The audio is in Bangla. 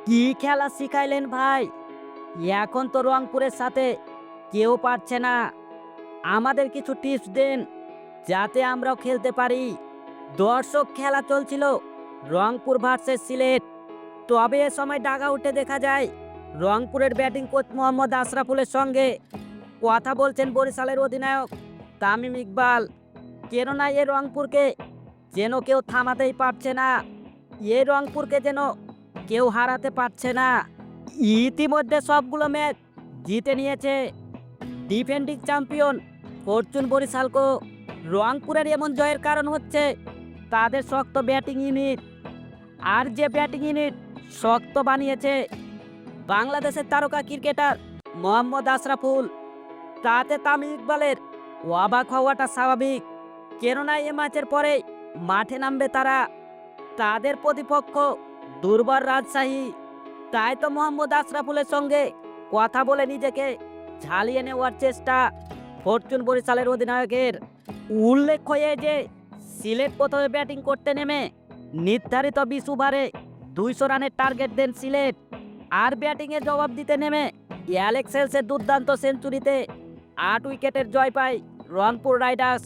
কি খেলা শিখাইলেন ভাই? এখন তো রংপুরের সাথে কেউ পারছে না। আমাদের কিছু টিপস দেন যাতে আমরাও খেলতে পারি। দর্শক খেলা চলছিল রংপুর ভার্সেস সিলেট। তবে এ সময় ডাগআউটে দেখা যায় রংপুরের ব্যাটিং কোচ মোহাম্মদ আশরাফুলের সঙ্গে কথা বলছেন বরিশালের অধিনায়ক তামিম ইকবাল। কেননা এ রংপুরকে যেন কেউ থামাতেই পারছে না, এ রংপুরকে যেন কেউ হারাতে পারছে না। ইতিমধ্যে সবগুলো ম্যাচ জিতে নিয়েছে ডিফেন্ডিং চ্যাম্পিয়ন ফরচুন বরিশালকে। রংপুরের এমন জয়ের কারণ হচ্ছে তাদের শক্ত ব্যাটিং ইউনিট। আর যে ব্যাটিং ইউনিট শক্ত বানিয়েছে বাংলাদেশের তারকা ক্রিকেটার মোহাম্মদ আশরাফুল, তাতে তামিম ইকবালের অবাক হওয়াটা স্বাভাবিক। কেননা এ ম্যাচের পরে মাঠে নামবে তারা, তাদের প্রতিপক্ষ দুর্বার রাজশাহী। তাই তো মোহাম্মদ আশরাফুলের সঙ্গে কথা বলে নিজেকে ঝালিয়ে নেওয়ার চেষ্টা ফরচুন বরিশালের অধিনায়কের। উল্লেখ্য যে সিলেট প্রথমে ব্যাটিং করতে নেমে নির্ধারিত 20 ওভারে 200 রানের টার্গেট দেন সিলেট। আর ব্যাটিংয়ে জবাব দিতে নেমে অ্যালেক্স হেলসের দুর্দান্ত সেঞ্চুরিতে 8 উইকেটের জয় পায় রংপুর রাইডার্স।